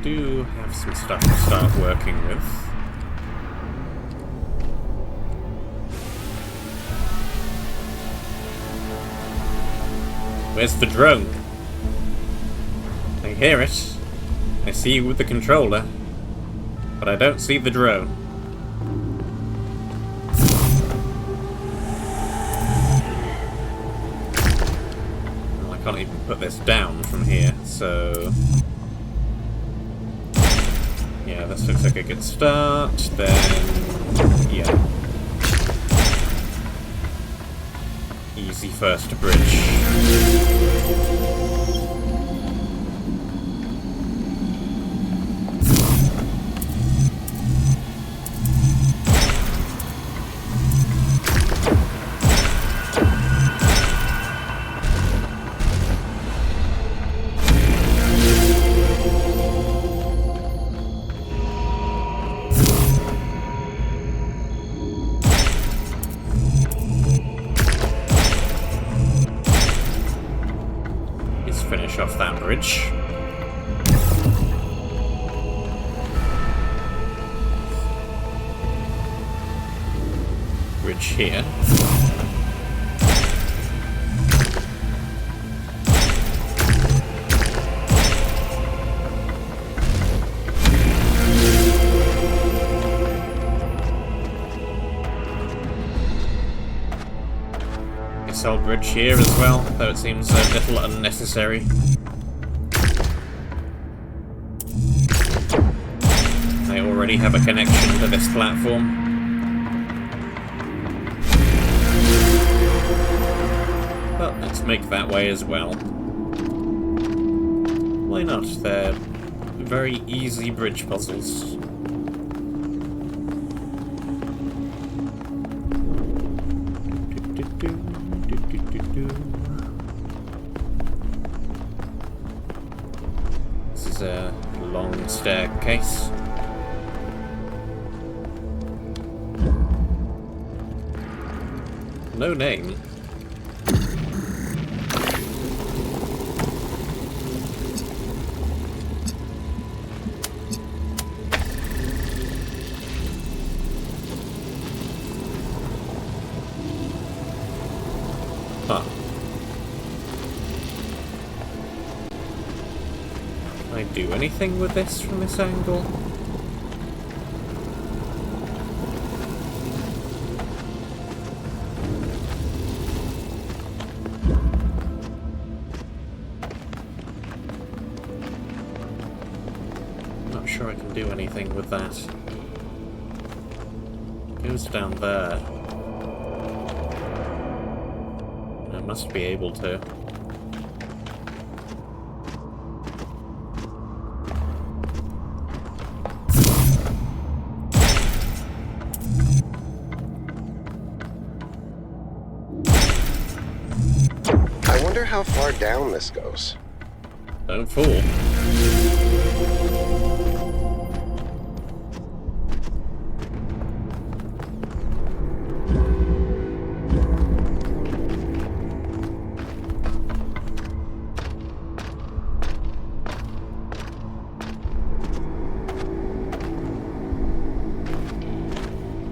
do have some stuff to start working with. Where's the drone? I hear it. I see you with the controller. But I don't see the drone. Well, I can't even put this down from here, so... yeah, this looks like a good start. Then... yeah. Easy first bridge. Finish off that bridge. Bridge here. Missile bridge here as well, though it seems a little unnecessary. I already have a connection to this platform. But let's make that way as well. Why not? They're very easy bridge puzzles. This is a long staircase. No name. Huh. Can I do anything with this from this angle? Not sure I can do anything with that. It goes down there. I must be able to. I wonder how far down this goes. Don't fool.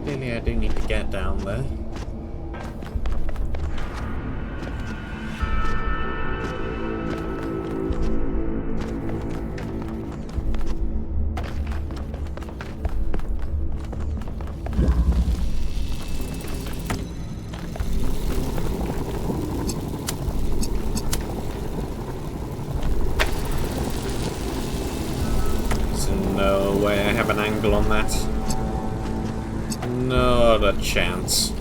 Clearly I do need to get down there. There's no way I have an angle on that. Not a chance.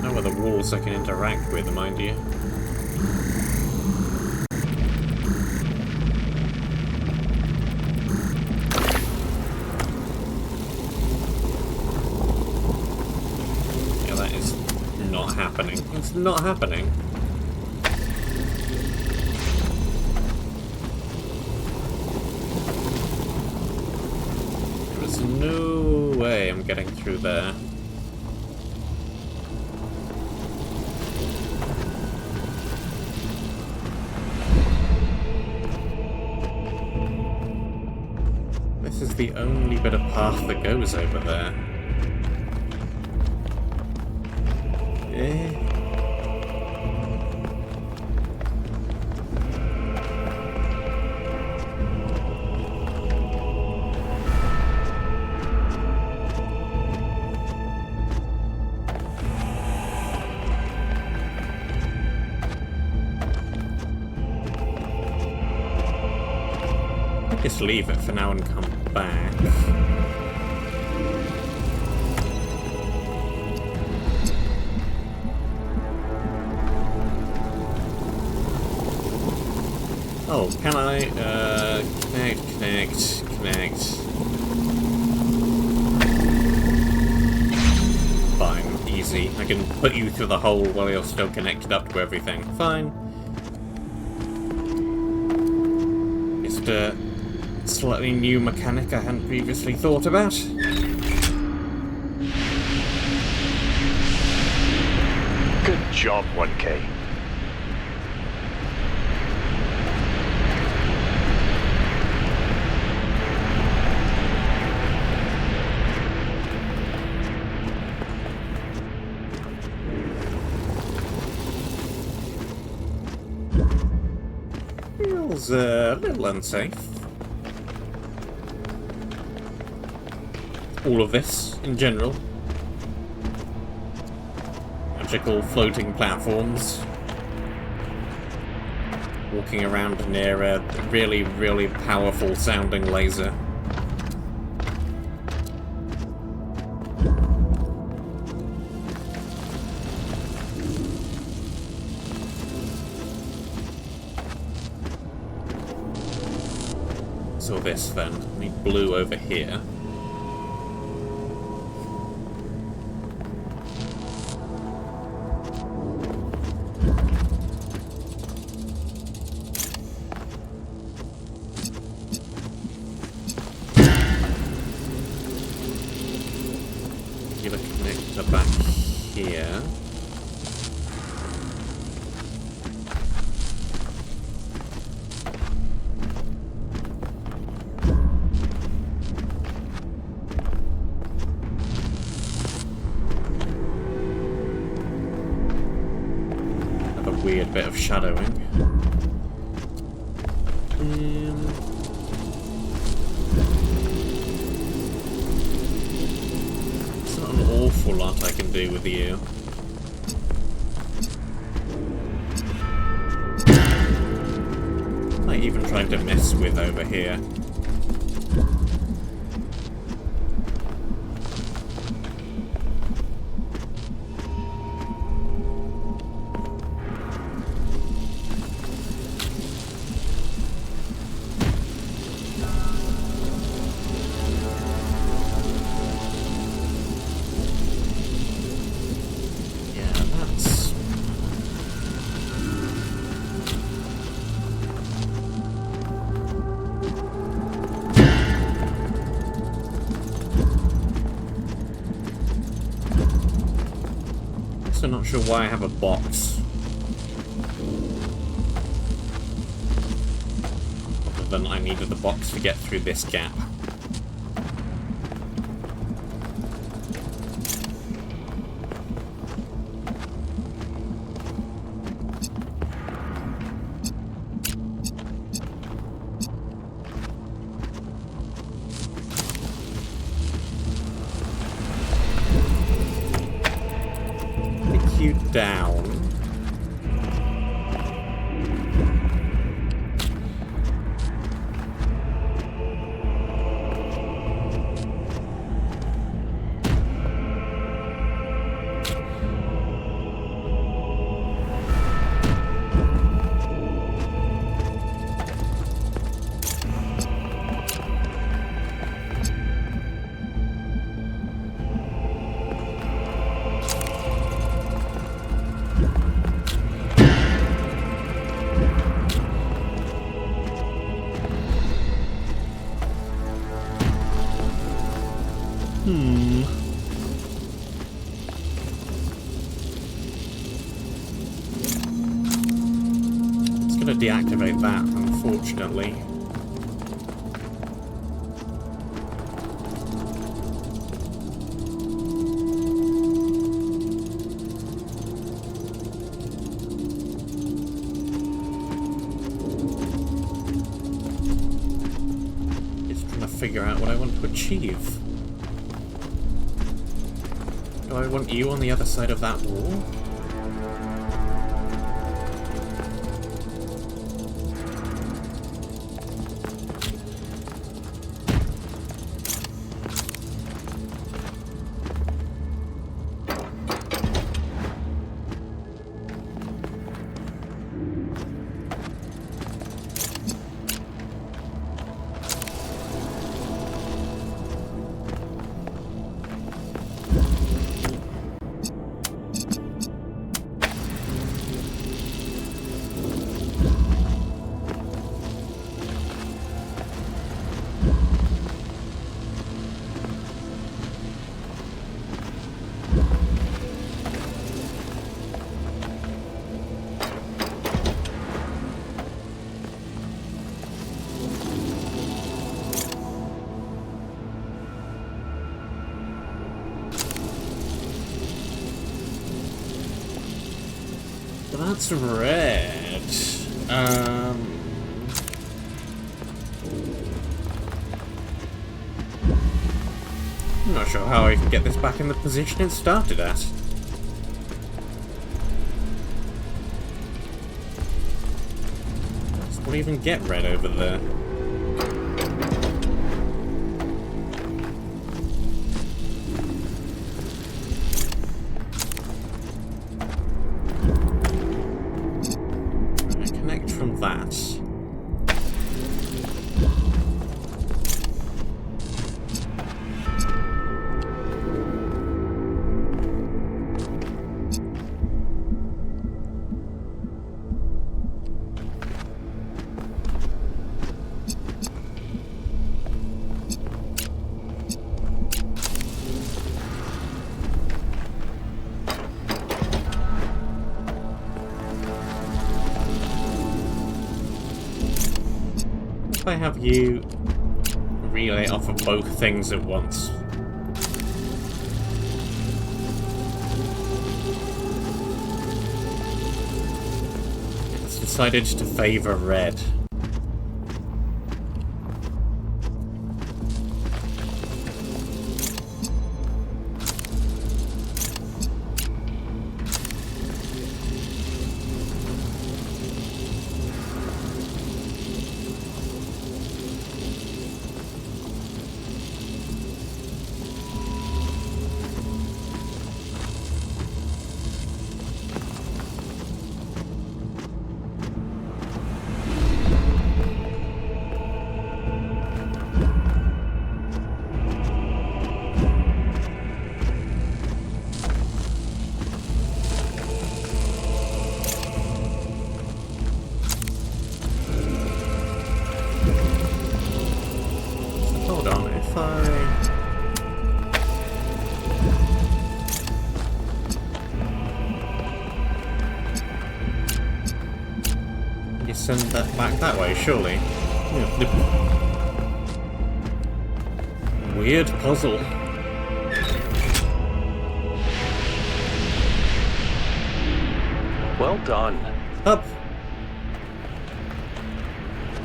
No other walls I can interact with, mind you. Yeah, that is not happening. It's not happening. No way I'm getting through there. the only bit of path that goes over there. Eh. Just leave it for now and come back. Oh, can I, connect. Fine, easy. I can put you through the hole while you're still connected up to everything. Fine. Just a slightly new mechanic I hadn't previously thought about. Good job, 1K. Feels a little unsafe. All of this, in general. Magical floating platforms. Walking around near a really, really powerful sounding laser. So this then, we need blue over here. Give a connector back here. Weird bit of shadowing. It's not an awful lot I can do with you. I even tried to mess with over here. Also not sure why I have a box. Other than I needed the box to get through this gap. You down. It's gonna deactivate that, unfortunately. figure out what I want to achieve. Do I want you on the other side of that wall? That's red. I'm not sure how I can get this back in the position it started at. Does it even get red over there? That. If I have you relay off of both things at once. It's decided to favor red. Send that back that way, surely. Weird puzzle. Well done. Up!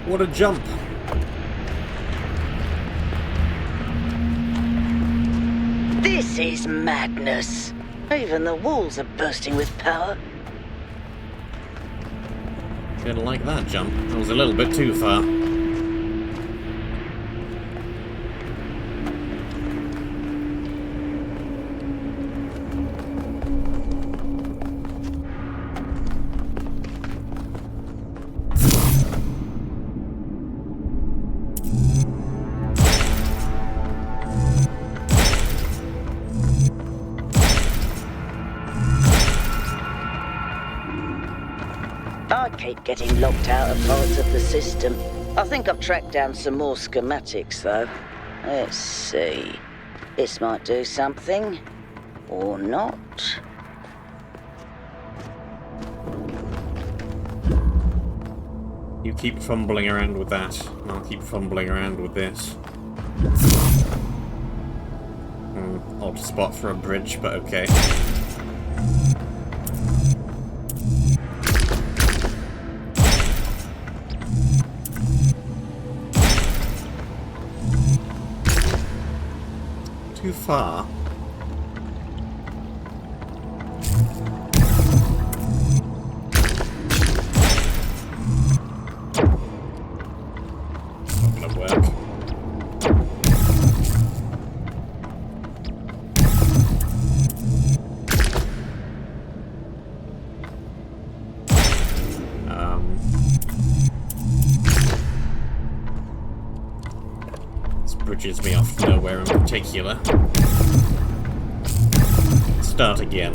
What a jump! This is madness. Even the walls are bursting with power. Didn't like that jump. That was a little bit too far. I keep getting locked out of parts of the system. I think I've tracked down some more schematics, though. Let's see. This might do something. Or not. You keep fumbling around with that, and I'll keep fumbling around with this. Odd spot for a bridge, but okay. too far. Not gonna work. This bridges me off nowhere in particular. Start again.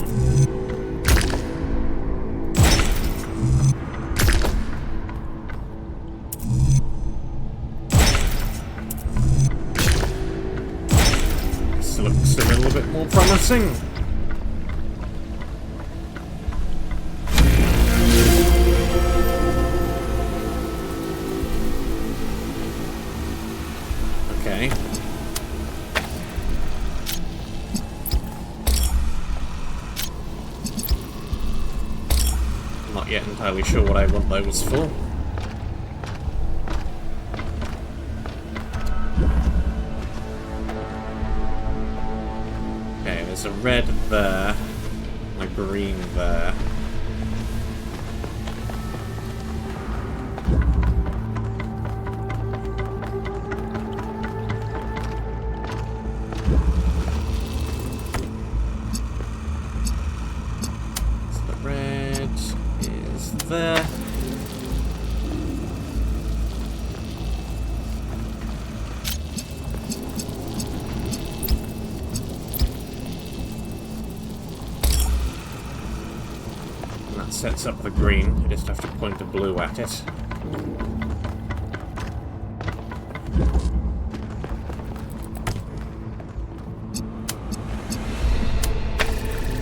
This looks a little bit more promising. Okay. Not yet entirely sure what I want those for. Okay, there's a red there, and a green there. There. And that sets up the green. You just have to point the blue at it.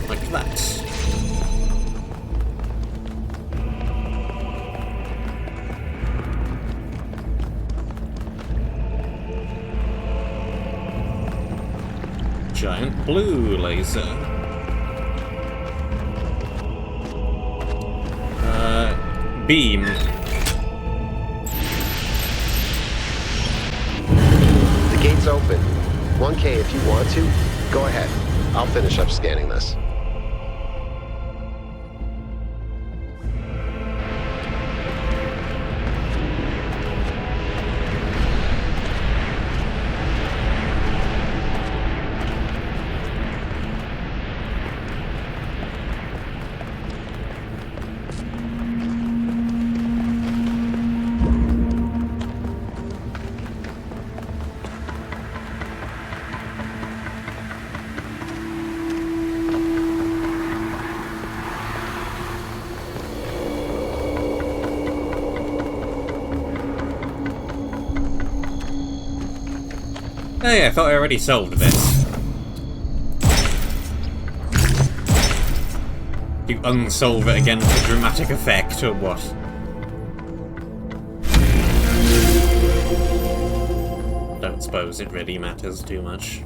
Like that. Giant blue laser. Beam. The gate's open. 1K if you want to. Go ahead. I'll finish up scanning this. Hey, I thought I already solved this. You unsolve it again for dramatic effect, or what? Don't suppose it really matters too much.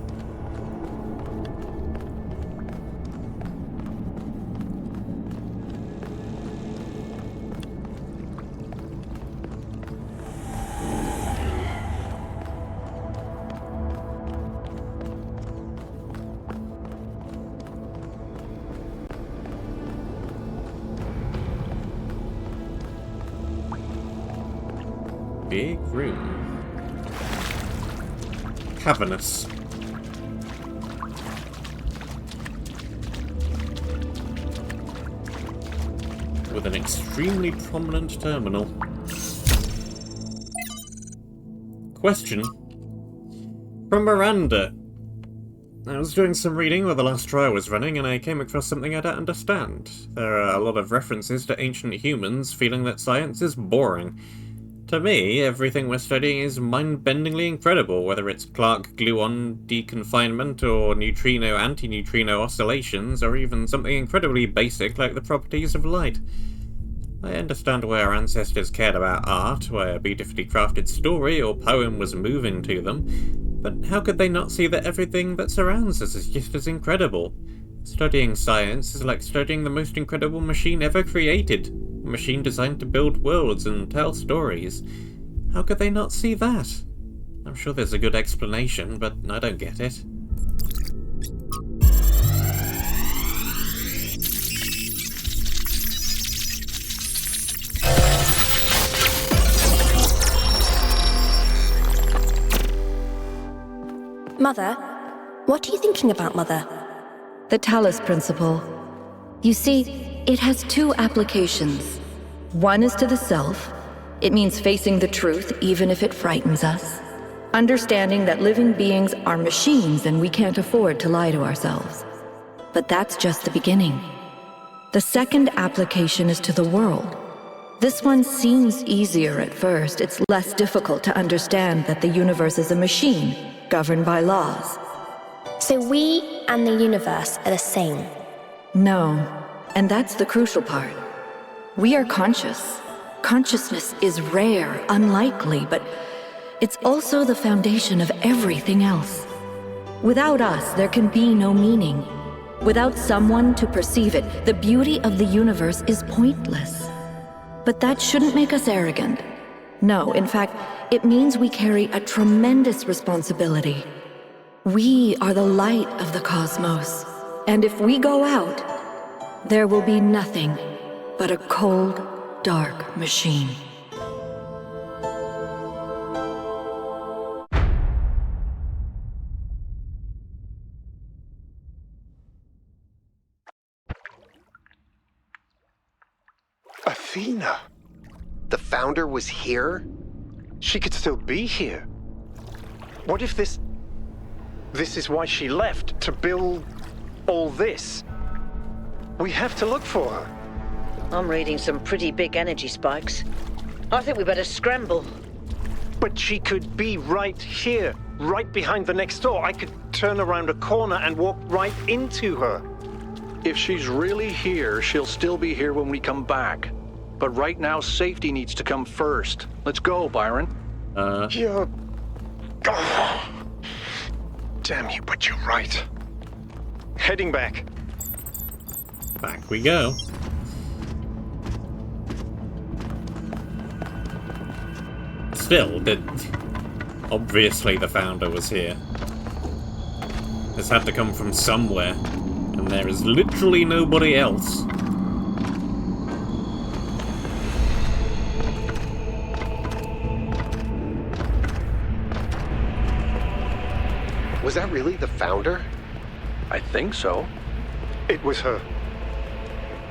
Big room. Cavernous. With an extremely prominent terminal. Question. From Miranda. I was doing some reading while the last trial was running, and I came across something I don't understand. There are a lot of references to ancient humans feeling that science is boring. To me, everything we're studying is mind-bendingly incredible, whether it's Clark gluon deconfinement or neutrino-antineutrino oscillations, or even something incredibly basic like the properties of light. I understand why our ancestors cared about art, why a beautifully crafted story or poem was moving to them, but how could they not see that everything that surrounds us is just as incredible? Studying science is like studying the most incredible machine ever created. A machine designed to build worlds and tell stories. How could they not see that? I'm sure there's a good explanation, but I don't get it. Mother? What are you thinking about, Mother? The Talos principle. You see, it has two applications. One is to the self. It means facing the truth even if it frightens us. Understanding that living beings are machines and we can't afford to lie to ourselves. But that's just the beginning. The second application is to the world. This one seems easier at first. It's less difficult to understand that the universe is a machine, governed by laws. So we and the universe are the same. No, and that's the crucial part. We are conscious. Consciousness is rare, unlikely, but it's also the foundation of everything else. Without us, there can be no meaning. Without someone to perceive it, the beauty of the universe is pointless. But that shouldn't make us arrogant. No, in fact, it means we carry a tremendous responsibility. We are the light of the cosmos. And if we go out, there will be nothing but a cold, dark machine. Athena? The Founder was here? She could still be here. What if this is why she left, to build all this? We have to look for her. I'm reading some pretty big energy spikes. I think we better scramble. But she could be right here, right behind the next door. I could turn around a corner and walk right into her. If she's really here, she'll still be here when we come back. But right now, safety needs to come first. Let's go, Byron. You're... Oh. Damn you, but you're right. Heading back. Back we go. Still, obviously the Founder was here. This had to come from somewhere, and there is literally nobody else. Was that really the Founder? I think so. It was her.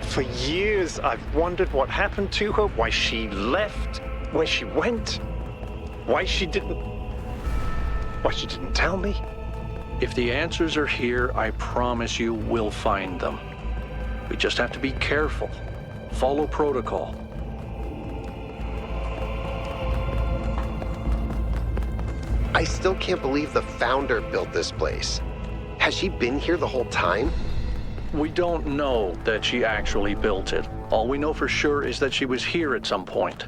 For years, I've wondered what happened to her, why she left, where she went, why she didn't tell me. If the answers are here, I promise you we'll find them. We just have to be careful. Follow protocol. I still can't believe the Founder built this place. Has she been here the whole time? We don't know that she actually built it. All we know for sure is that she was here at some point.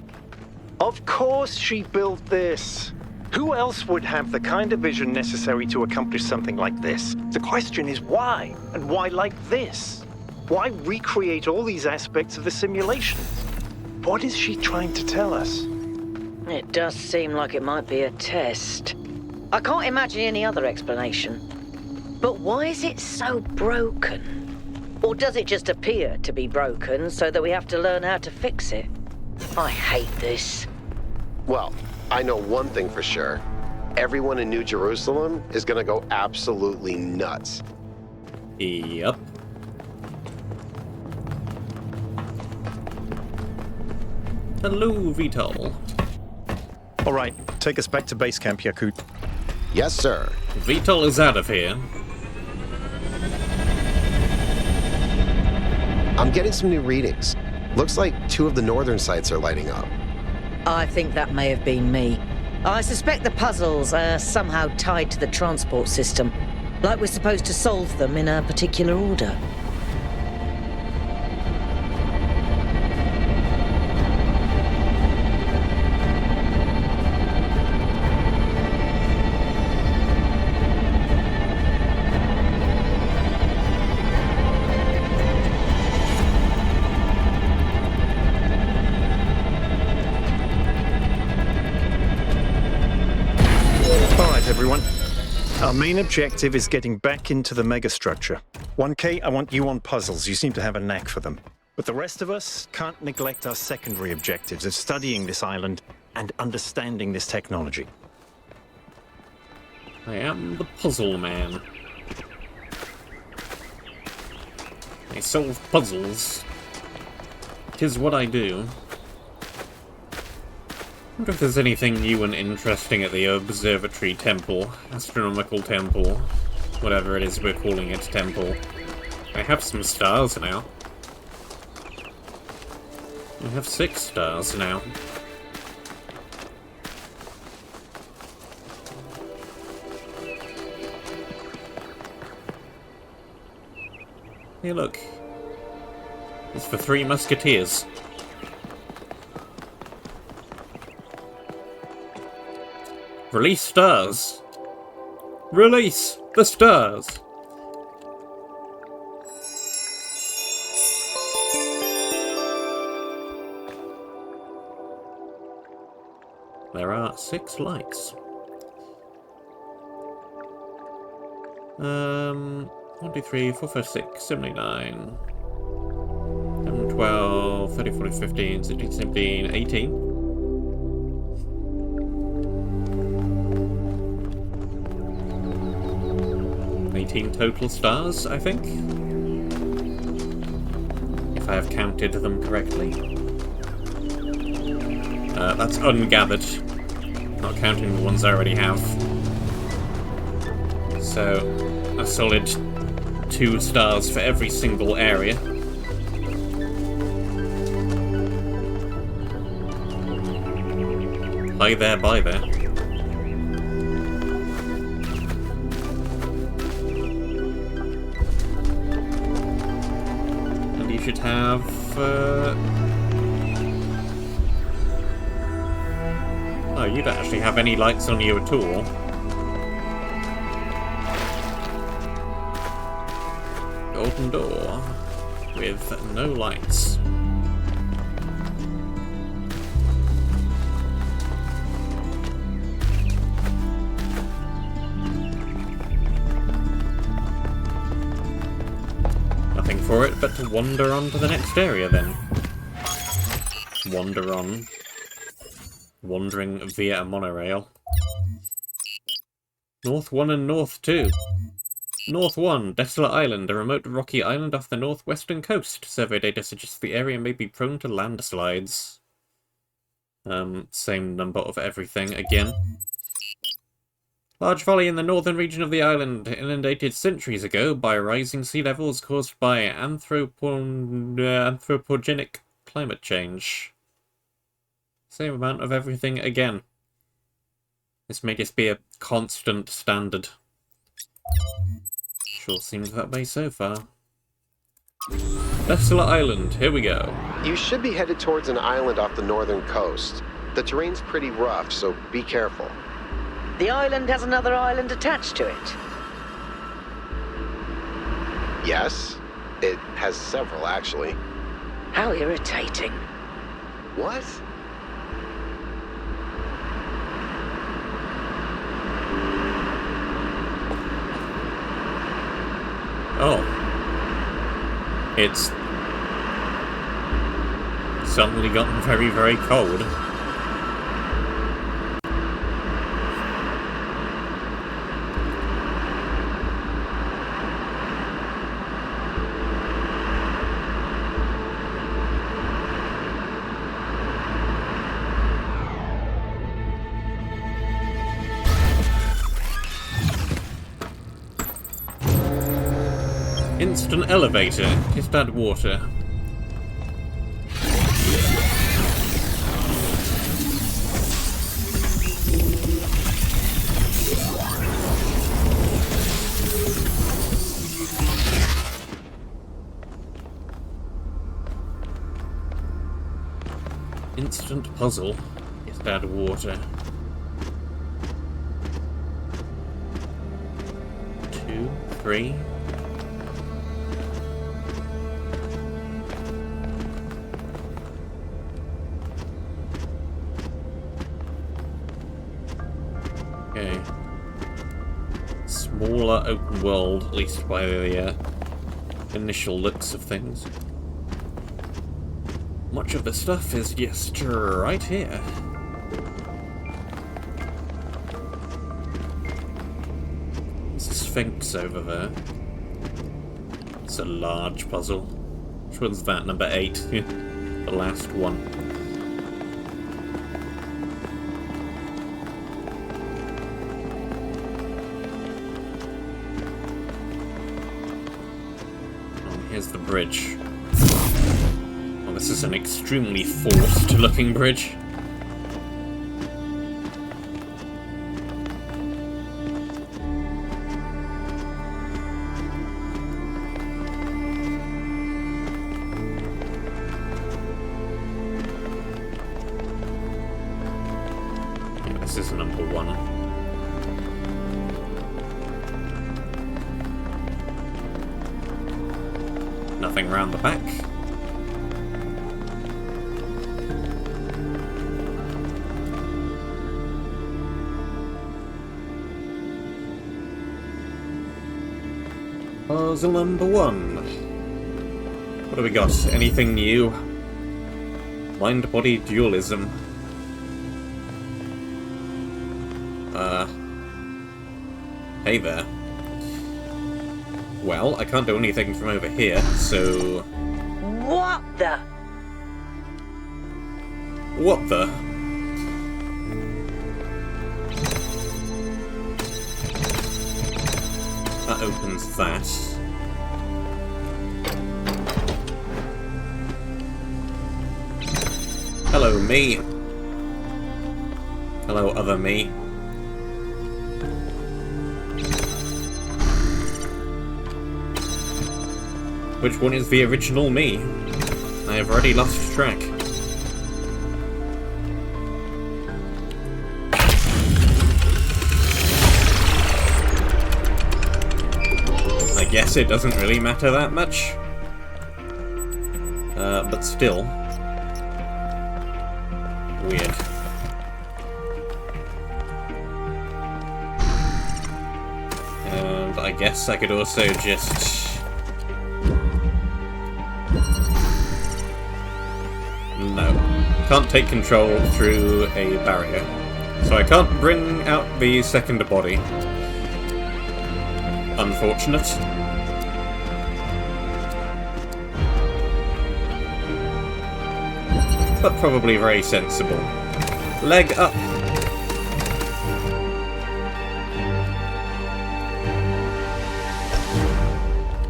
Of course she built this. Who else would have the kind of vision necessary to accomplish something like this? The question is why? And why like this? Why recreate all these aspects of the simulation? What is she trying to tell us? It does seem like it might be a test. I can't imagine any other explanation. But why is it so broken? Or does it just appear to be broken so that we have to learn how to fix it? I hate this. Well, I know one thing for sure. Everyone in New Jerusalem is gonna go absolutely nuts. Yep. Hello, Vital. All right, take us back to base camp, Yakut. Yes, sir. Vital is out of here. I'm getting some new readings. Looks like 2 of the northern sites are lighting up. I think that may have been me. I suspect the puzzles are somehow tied to the transport system, like we're supposed to solve them in a particular order. Everyone. Our main objective is getting back into the megastructure. 1K, I want you on puzzles. You seem to have a knack for them. But the rest of us can't neglect our secondary objectives of studying this island and understanding this technology. I am the puzzle man. I solve puzzles. 'Tis what I do. I wonder if there's anything new and interesting at the observatory temple, astronomical temple, whatever it is we're calling it, temple. I have some stars now. I have 6 stars now. Hey, look. It's for 3 musketeers. Release stars. Release the stars. There are 6 lights. 1, 2, 3, 4, 5, 6, 7, 8, 9, 10, 12, 13, 14, 15, 16, 17, 18. 18 total stars, I think. If I have counted them correctly. That's ungathered. Not counting the ones I already have. So, a solid 2 stars for every single area. Hi there, bye there. And you should have... Oh, you don't actually have any lights on you at all. Golden door with no lights. Nothing for it but to wander on to the next area then. Wander on. Wandering via a monorail. North 1 and North 2. North 1, Desolate Island, a remote rocky island off the northwestern coast. Survey data suggests the area may be prone to landslides. Same number of everything again. Large valley in the northern region of the island, inundated centuries ago by rising sea levels caused by anthropogenic climate change. Same amount of everything again. This may just be a constant standard. Sure seems that way so far. Desolate Island, here we go. You should be headed towards an island off the northern coast. The terrain's pretty rough, so be careful. The island has another island attached to it. Yes, it has several, actually. How irritating. What? Oh. It's suddenly gotten very, very cold. Instant elevator. Just add water. Instant puzzle. Just add water. 2, 3. Okay. Smaller open world, at least by the initial looks of things. Much of the stuff is just right here. Sphinx over there. It's a large puzzle. Which one's that? Number 8. The last one. Oh, here's the bridge. Well, this is an extremely forced-looking bridge. This is number 1. Nothing round the back. Puzzle number 1. What do we got? Anything new? Mind-body dualism. Hey there. Well, I can't do anything from over here, so... What the? What the? That opens that. Hello, me. Hello, other me. Which one is the original me? I have already lost track. I guess it doesn't really matter that much. But still. Weird. And I guess I could also just... No. Can't take control through a barrier. So I can't bring out the second body. Unfortunate. But probably very sensible. Leg up!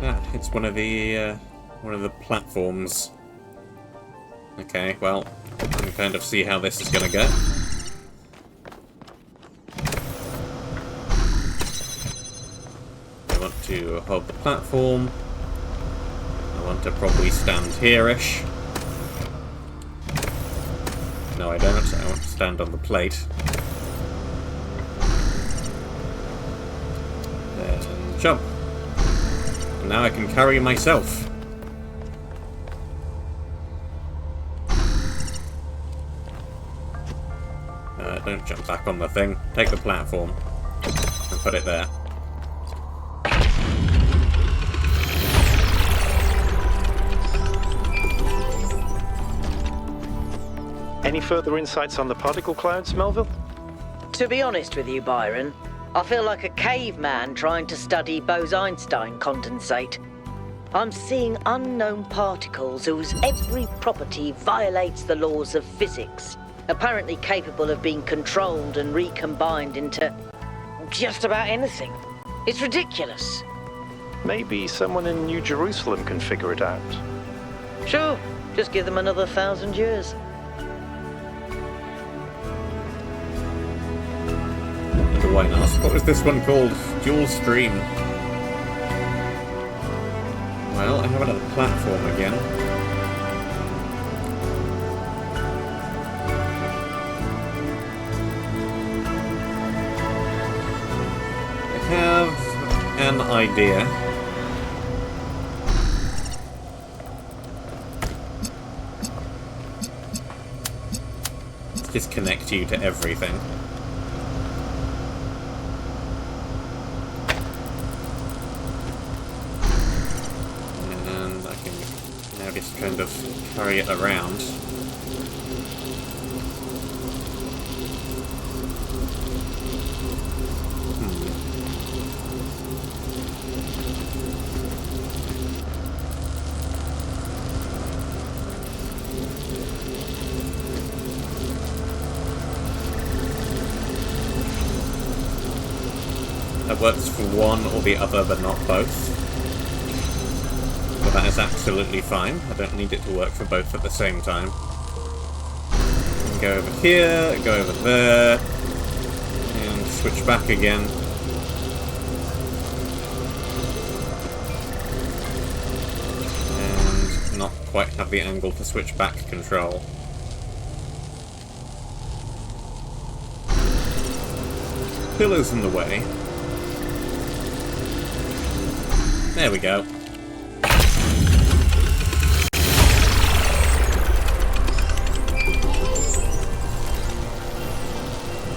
Ah, it's one of the platforms. Okay, well, I can kind of see how this is gonna go. I want to hold the platform. I want to probably stand here-ish. No, I don't. I want to stand on the plate. Then jump. And now I can carry myself. Don't jump back on the thing. Take the platform and put it there. Any further insights on the particle clouds, Melville? To be honest with you, Byron, I feel like a caveman trying to study Bose-Einstein condensate. I'm seeing unknown particles whose every property violates the laws of physics. Apparently capable of being controlled and recombined into just about anything. It's ridiculous. Maybe someone in New Jerusalem can figure it out. Sure, just give them another 1,000 years. Why not? What was this one called? Dual Stream. Well, I have another platform again. I have an idea. Let's just connect you to everything. And I can now just kind of carry it around. that works for one or the other, but not both. But that is absolutely fine. I don't need it to work for both at the same time. Go over here, go over there, and switch back again. And not quite have the angle to switch back control. Pillars in the way. There we go.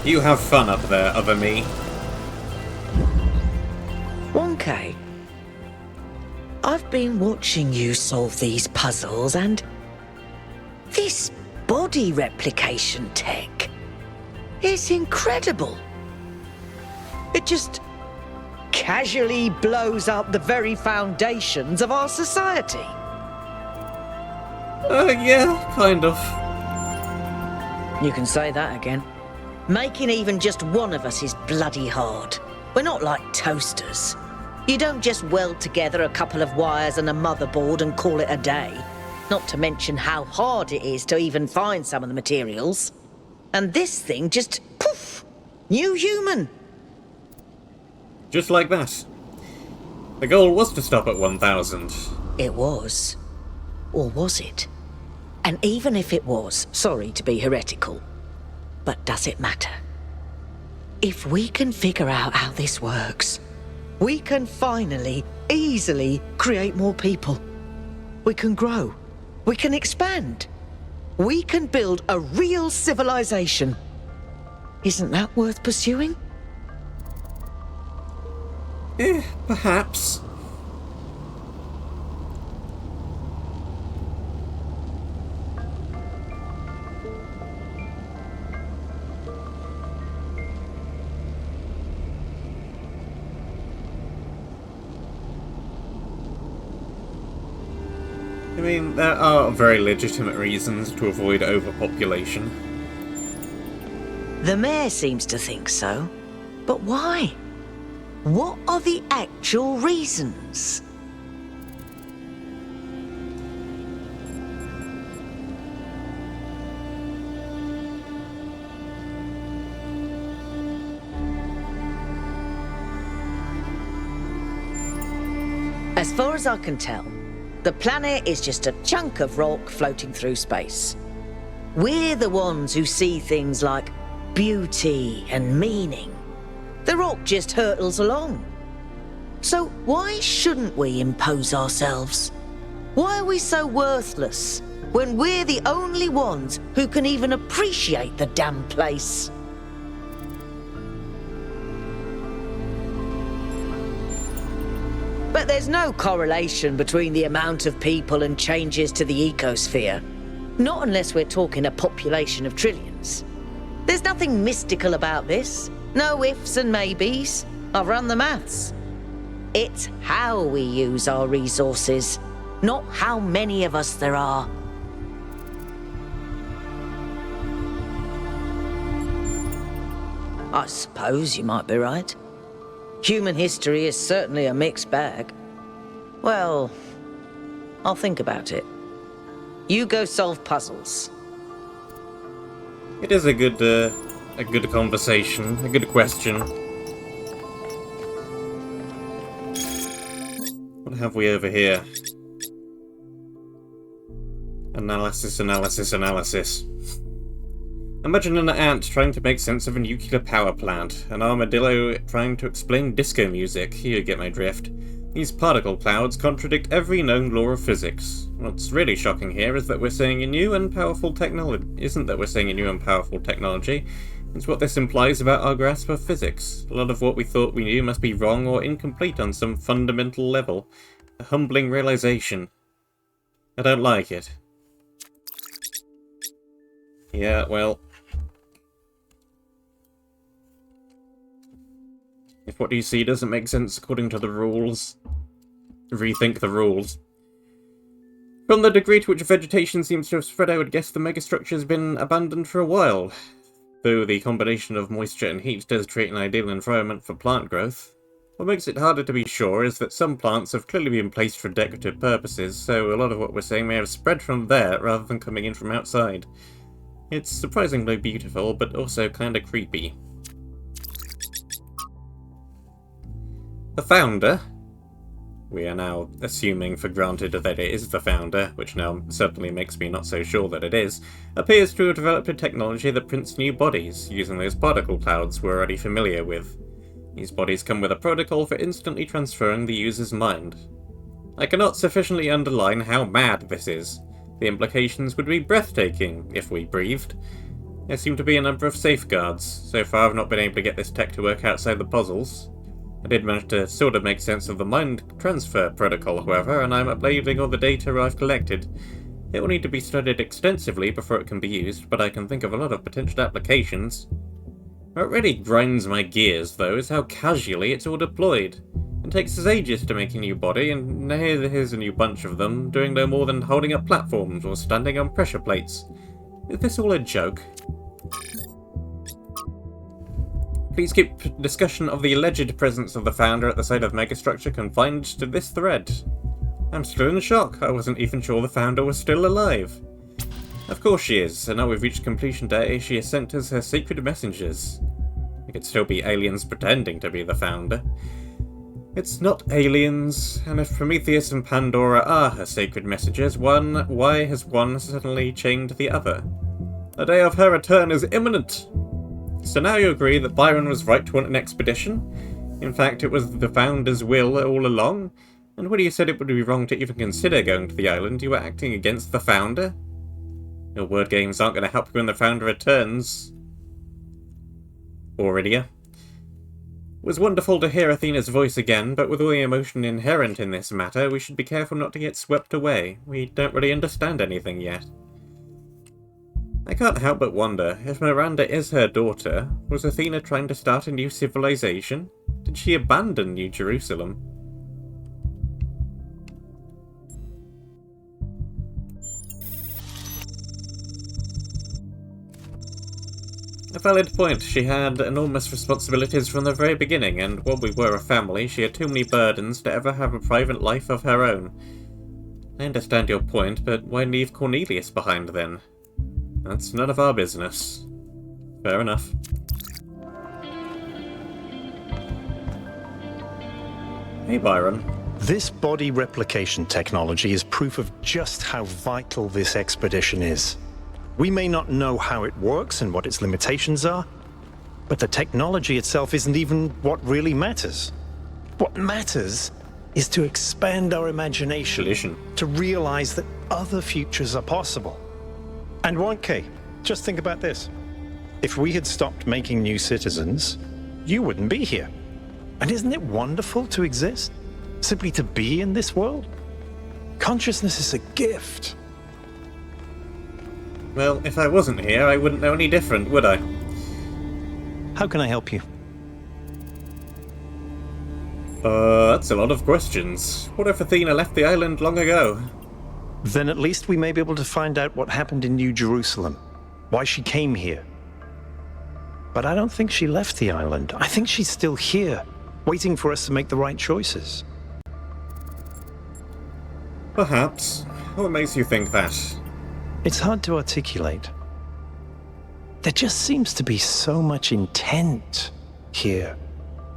You have fun up there, other me. 1K. I've been watching you solve these puzzles, and this body replication tech is incredible. It just casually blows up the very foundations of our society. Yeah, kind of. You can say that again. Making even just one of us is bloody hard. We're not like toasters. You don't just weld together a couple of wires and a motherboard and call it a day. Not to mention how hard it is to even find some of the materials. And this thing just, poof, new human. Just like that. The goal was to stop at 1,000. It was. Or was it? And even if it was, sorry to be heretical, but does it matter? If we can figure out how this works, we can finally, easily create more people. We can grow. We can expand. We can build a real civilization. Isn't that worth pursuing? Perhaps. I mean, there are very legitimate reasons to avoid overpopulation. The mayor seems to think so. But why? What are the actual reasons? As far as I can tell, the planet is just a chunk of rock floating through space. We're the ones who see things like beauty and meaning. The rock just hurtles along. So why shouldn't we impose ourselves? Why are we so worthless when we're the only ones who can even appreciate the damn place? But there's no correlation between the amount of people and changes to the ecosphere. Not unless we're talking a population of trillions. There's nothing mystical about this. No ifs and maybes. I've run the maths. It's how we use our resources, not how many of us there are. I suppose you might be right. Human history is certainly a mixed bag. Well, I'll think about it. You go solve puzzles. It is a good conversation, a good question. What have we over here? Analysis, analysis, analysis. Imagine an ant trying to make sense of a nuclear power plant, an armadillo trying to explain disco music. You get my drift. These particle clouds contradict every known law of physics. What's really shocking here is that we're seeing a new and powerful technology. Isn't that we're seeing a new and powerful technology? It's what this implies about our grasp of physics. A lot of what we thought we knew must be wrong or incomplete on some fundamental level. A humbling realization. I don't like it. Yeah, well... if what you see doesn't make sense according to the rules, rethink the rules. From the degree to which vegetation seems to have spread, I would guess the megastructure has been abandoned for a while, though the combination of moisture and heat does create an ideal environment for plant growth. What makes it harder to be sure is that some plants have clearly been placed for decorative purposes, so a lot of what we're saying may have spread from there rather than coming in from outside. It's surprisingly beautiful, but also kinda creepy. The Founder, we are now assuming for granted that it is the Founder, which now certainly makes me not so sure that it is, appears to have developed a technology that prints new bodies, using those particle clouds we're already familiar with. These bodies come with a protocol for instantly transferring the user's mind. I cannot sufficiently underline how mad this is. The implications would be breathtaking if we breathed. There seem to be a number of safeguards. So far I've not been able to get this tech to work outside the puzzles. I did manage to sort of make sense of the mind transfer protocol, however, and I'm uploading all the data I've collected. It will need to be studied extensively before it can be used, but I can think of a lot of potential applications. What really grinds my gears, though, is how casually it's all deployed. It takes us ages to make a new body, and here's a new bunch of them, doing no more than holding up platforms or standing on pressure plates. Is this all a joke? Please keep discussion of the alleged presence of the Founder at the site of megastructure confined to this thread. I'm still in shock. I wasn't even sure the Founder was still alive. Of course she is, and now we've reached completion day, she has sent us her sacred messengers. It could still be aliens pretending to be the Founder. It's not aliens, and if Prometheus and Pandora are her sacred messengers, why has one suddenly chained the other? The day of her return is imminent! So now you agree that Byron was right to want an expedition? In fact, it was the Founder's will all along? And when you said it would be wrong to even consider going to the island, you were acting against the Founder? Your word games aren't going to help you when the Founder returns. Aurelia. It was wonderful to hear Athena's voice again, but with all the emotion inherent in this matter, we should be careful not to get swept away. We don't really understand anything yet. I can't help but wonder, if Miranda is her daughter, was Athena trying to start a new civilization? Did she abandon New Jerusalem? A valid point. She had enormous responsibilities from the very beginning, and while we were a family, she had too many burdens to ever have a private life of her own. I understand your point, but why leave Cornelius behind then? That's none of our business. Fair enough. Hey, Byron. This body replication technology is proof of just how vital this expedition is. We may not know how it works and what its limitations are, but the technology itself isn't even what really matters. What matters is to expand our imagination, to realize that other futures are possible. And 1K, just think about this. If we had stopped making new citizens, you wouldn't be here. And isn't it wonderful to exist? Simply to be in this world? Consciousness is a gift. Well, if I wasn't here, I wouldn't know any different, would I? How can I help you? That's a lot of questions. What if Athena left the island long ago? Then at least we may be able to find out what happened in New Jerusalem, why she came here. But I don't think she left the island. I think she's still here, waiting for us to make the right choices. Perhaps. What makes you think that? It's hard to articulate. There just seems to be so much intent here.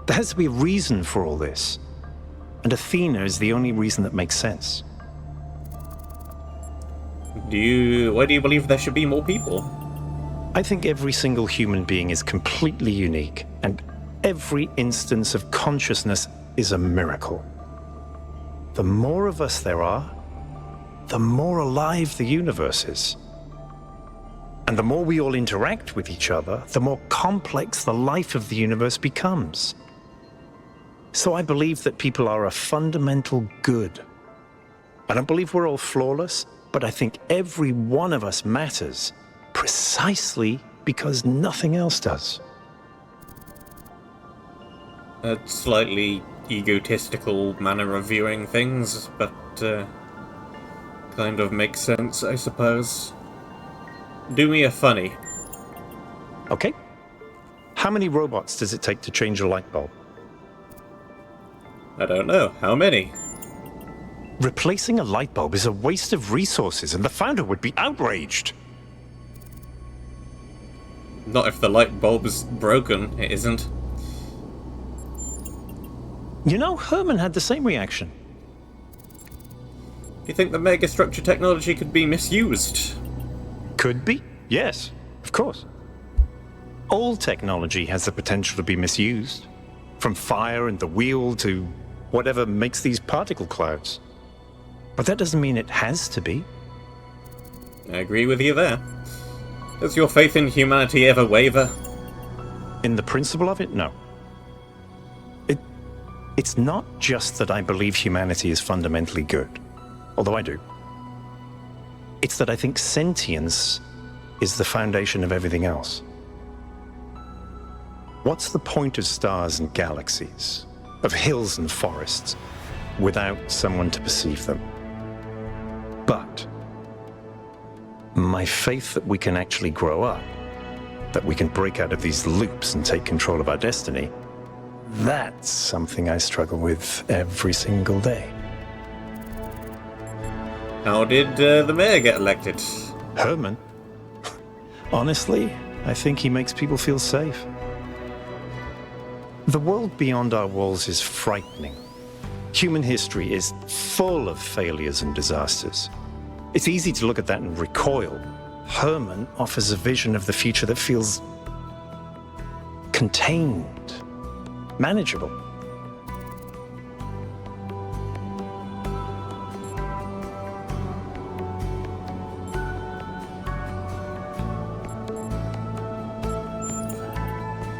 There has to be a reason for all this. And Athena is the only reason that makes sense. Why do you believe there should be more people? I think every single human being is completely unique, and every instance of consciousness is a miracle. The more of us there are, the more alive the universe is. And the more we all interact with each other, the more complex the life of the universe becomes. So I believe that people are a fundamental good. I don't believe we're all flawless, but I think every one of us matters precisely because nothing else does. A slightly egotistical manner of viewing things, but kind of makes sense, I suppose. Do me a funny. Okay. How many robots does it take to change a light bulb? I don't know. How many? Replacing a light bulb is a waste of resources, and the founder would be outraged. Not if the light bulb's broken, it isn't. You know, Herman had the same reaction. You think the megastructure technology could be misused? Could be, yes, of course. All technology has the potential to be misused. From fire and the wheel to whatever makes these particle clouds. But that doesn't mean it has to be. I agree with you there. Does your faith in humanity ever waver? In the principle of it, no. It's not just that I believe humanity is fundamentally good, although I do. It's that I think sentience is the foundation of everything else. What's the point of stars and galaxies, of hills and forests, without someone to perceive them? But my faith that we can actually grow up, that we can break out of these loops and take control of our destiny, that's something I struggle with every single day. How did the mayor get elected? Herman? Honestly, I think he makes people feel safe. The world beyond our walls is frightening. Human history is full of failures and disasters. It's easy to look at that and recoil. Herman offers a vision of the future that feels contained, manageable.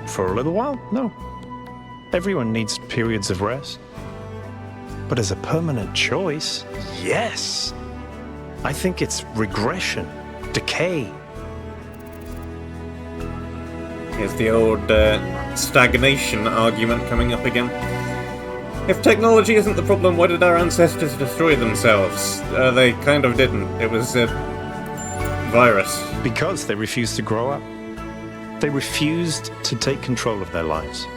For a little while, no. Everyone needs periods of rest. But as a permanent choice, yes. I think it's regression, decay. Here's the old stagnation argument coming up again. If technology isn't the problem, why did our ancestors destroy themselves? They kind of didn't. It was a virus. Because they refused to grow up. They refused to take control of their lives.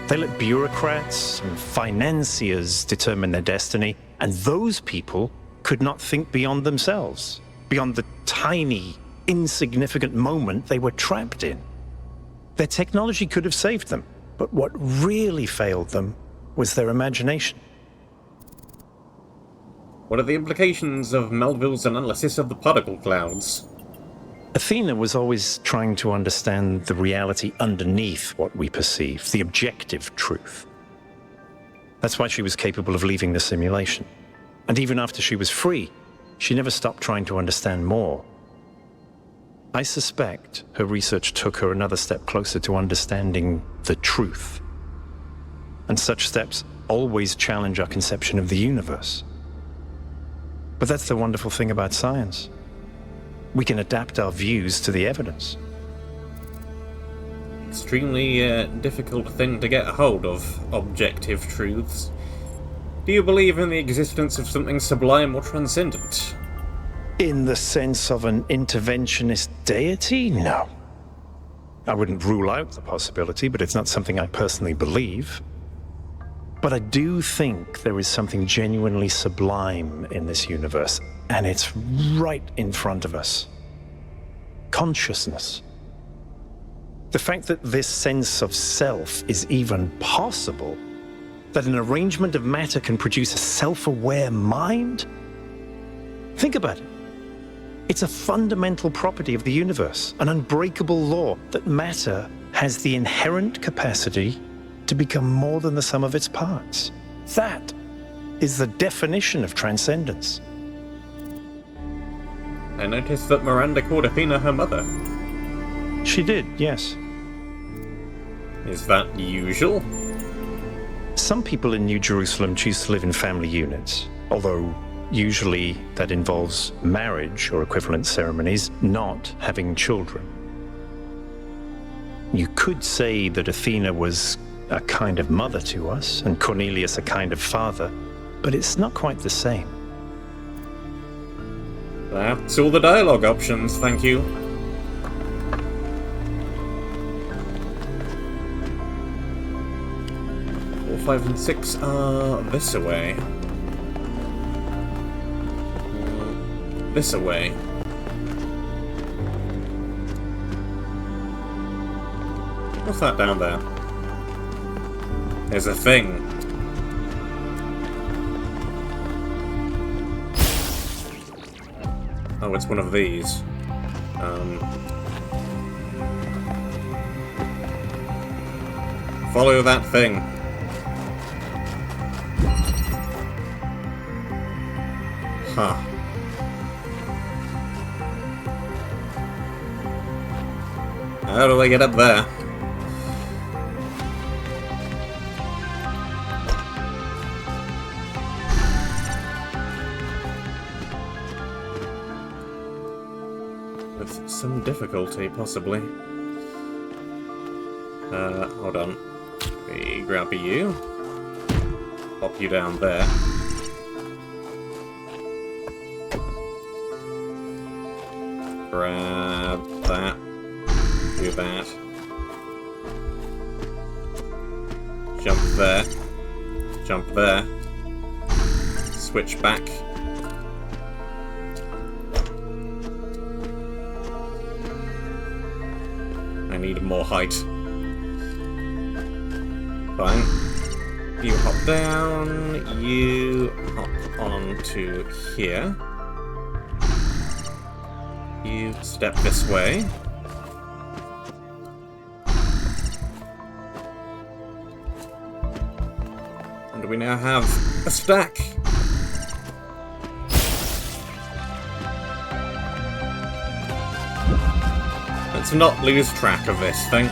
They let bureaucrats and financiers determine their destiny, and those people could not think beyond themselves, beyond the tiny, insignificant moment they were trapped in. Their technology could have saved them, but what really failed them was their imagination. What are the implications of Melville's analysis of the particle clouds? Athena was always trying to understand the reality underneath what we perceive, the objective truth. That's why she was capable of leaving the simulation. And even after she was free, she never stopped trying to understand more. I suspect her research took her another step closer to understanding the truth. And such steps always challenge our conception of the universe. But that's the wonderful thing about science. We can adapt our views to the evidence. Extremely difficult thing to get a hold of, objective truths. Do you believe in the existence of something sublime or transcendent? In the sense of an interventionist deity? No. I wouldn't rule out the possibility, but it's not something I personally believe. But I do think there is something genuinely sublime in this universe, and it's right in front of us. Consciousness. The fact that this sense of self is even possible, that an arrangement of matter can produce a self-aware mind? Think about it. It's a fundamental property of the universe, an unbreakable law that matter has the inherent capacity to become more than the sum of its parts. That is the definition of transcendence. I noticed that Miranda called Athena her mother. She did, yes. Is that usual? Some people in New Jerusalem choose to live in family units, although usually that involves marriage or equivalent ceremonies, not having children. You could say that Athena was a kind of mother to us, and Cornelius a kind of father, but it's not quite the same. That's all the dialogue options, thank you. 4, 5, and 6 are this away. This away. What's that down there? There's a thing. Oh, it's one of these. Follow that thing. Huh. How do I get up there? With some difficulty, possibly. Hold on. We grab you. Pop you down there. Grab that. Do that. Jump there. Jump there. Switch back. I need more height. Fine. You hop down, you hop onto here. You step this way. And we now have a stack. Let's not lose track of this thing.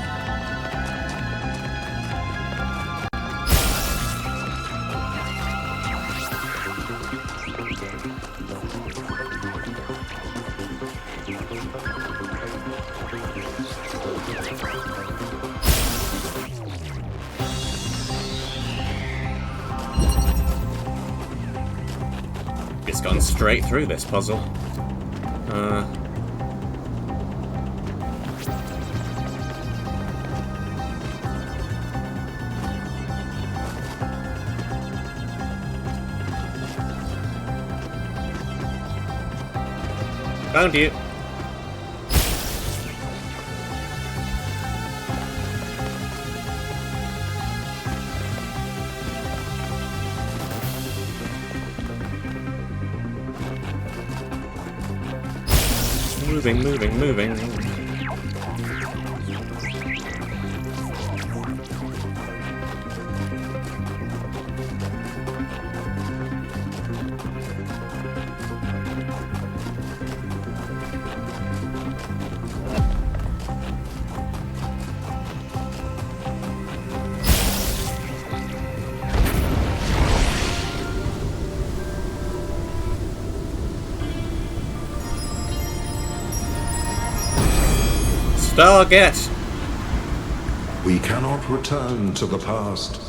It's gone straight through this puzzle. Found you. Moving, moving, moving. Target! We cannot return to the past,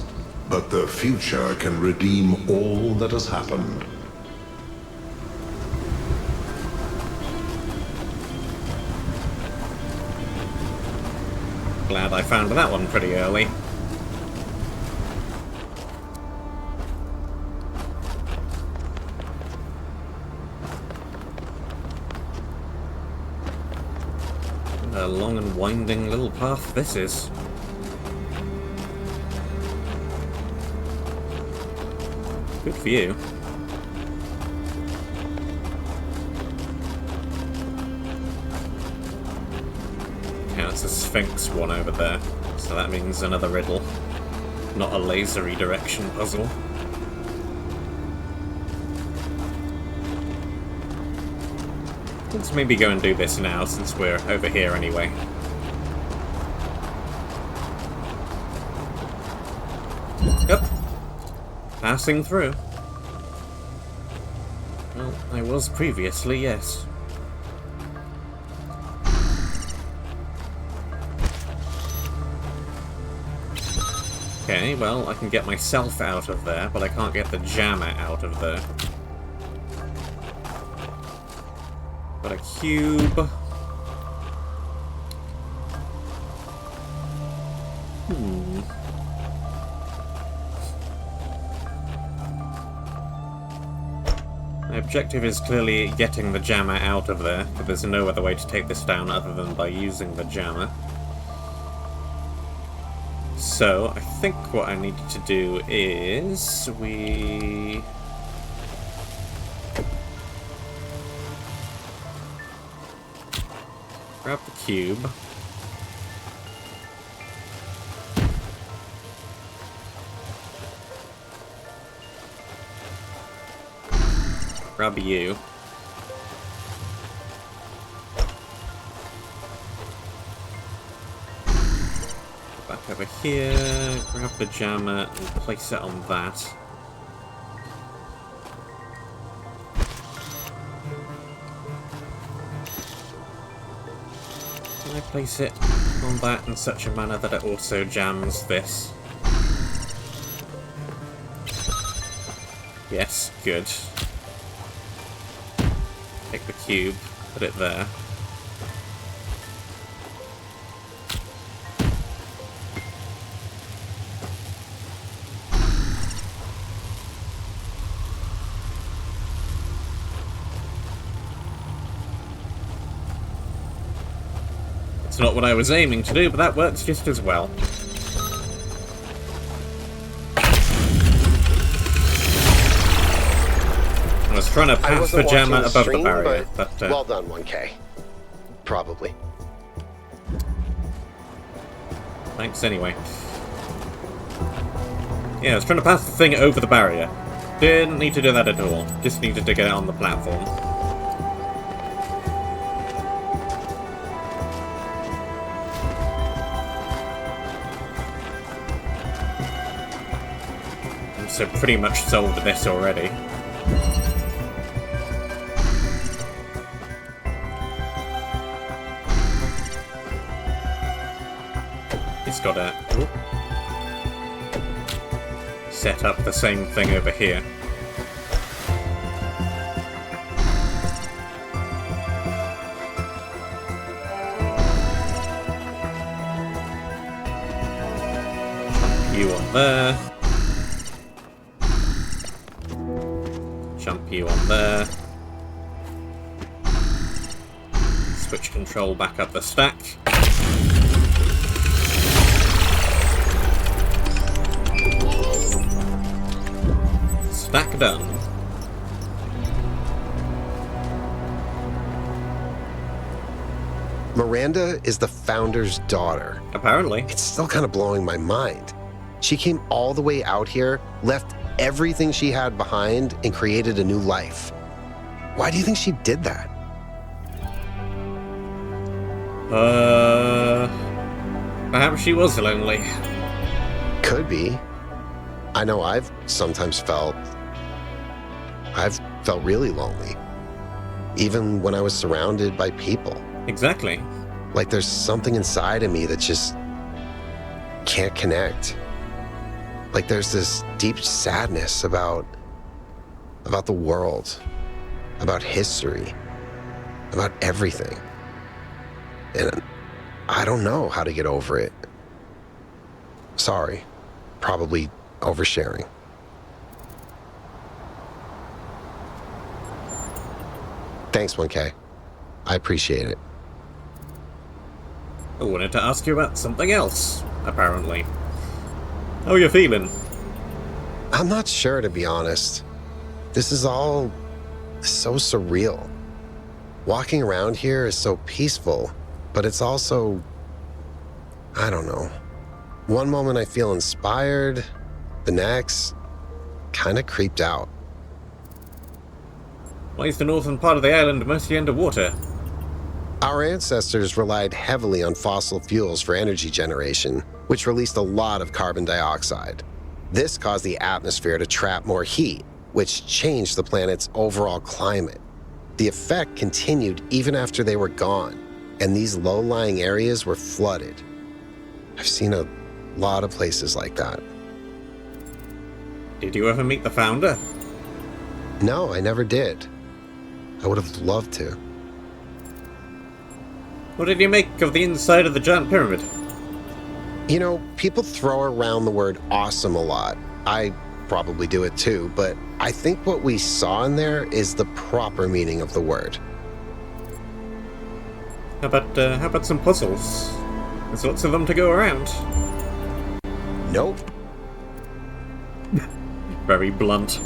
but the future can redeem all that has happened. Glad I found that one pretty early. A long and winding little path this is. Good for you. Counts a Sphinx one over there, so that means another riddle. Not a lasery direction puzzle. Let's maybe go and do this now, since we're over here anyway. Yep. Passing through. Well, I was previously, yes. Okay, well, I can get myself out of there, but I can't get the jammer out of there. Got a cube. objective is clearly getting the jammer out of there, but there's no other way to take this down other than by using the jammer. So, I think what I need to do is... grab the cube. Grab you. Back over here, grab the jammer and place it on that. Can I place it on that in such a manner that it also jams this? Yes, good. Take the cube, put it there. It's not what I was aiming to do, but that works just as well. I was trying to pass the jammer above the barrier, but well done, 1K. Probably. Thanks anyway. Yeah, I was trying to pass the thing over the barrier. Didn't need to do that at all. Just needed to get it on the platform. So pretty much solved this already. It's got to set up the same thing over here. You on there. Jump you on there. Switch control back up the stack. Stack done. Miranda is the founder's daughter. Apparently. It's still kind of blowing my mind. She came all the way out here, left everything she had behind, and created a new life. Why do you think she did that? Perhaps she was lonely. Could be. I know I've sometimes felt really lonely. Even when I was surrounded by people. Exactly. Like there's something inside of me that just can't connect. Like there's this deep sadness about the world, about history, about everything. And I don't know how to get over it. Sorry, probably oversharing. Thanks, 1K. I appreciate it. I wanted to ask you about something else, apparently. How are you feeling? I'm not sure, to be honest. This is all so surreal. Walking around here is so peaceful, but it's also, I don't know. One moment I feel inspired, the next, kind of creeped out. Why is the northern part of the island mostly underwater? Our ancestors relied heavily on fossil fuels for energy generation, which released a lot of carbon dioxide. This caused the atmosphere to trap more heat, which changed the planet's overall climate. The effect continued even after they were gone, and these low-lying areas were flooded. I've seen a lot of places like that. Did you ever meet the founder? No, I never did. I would have loved to. What did you make of the inside of the giant pyramid? You know, people throw around the word awesome a lot. I probably do it too, but I think what we saw in there is the proper meaning of the word. How about some puzzles? There's lots of them to go around. Nope. Very blunt.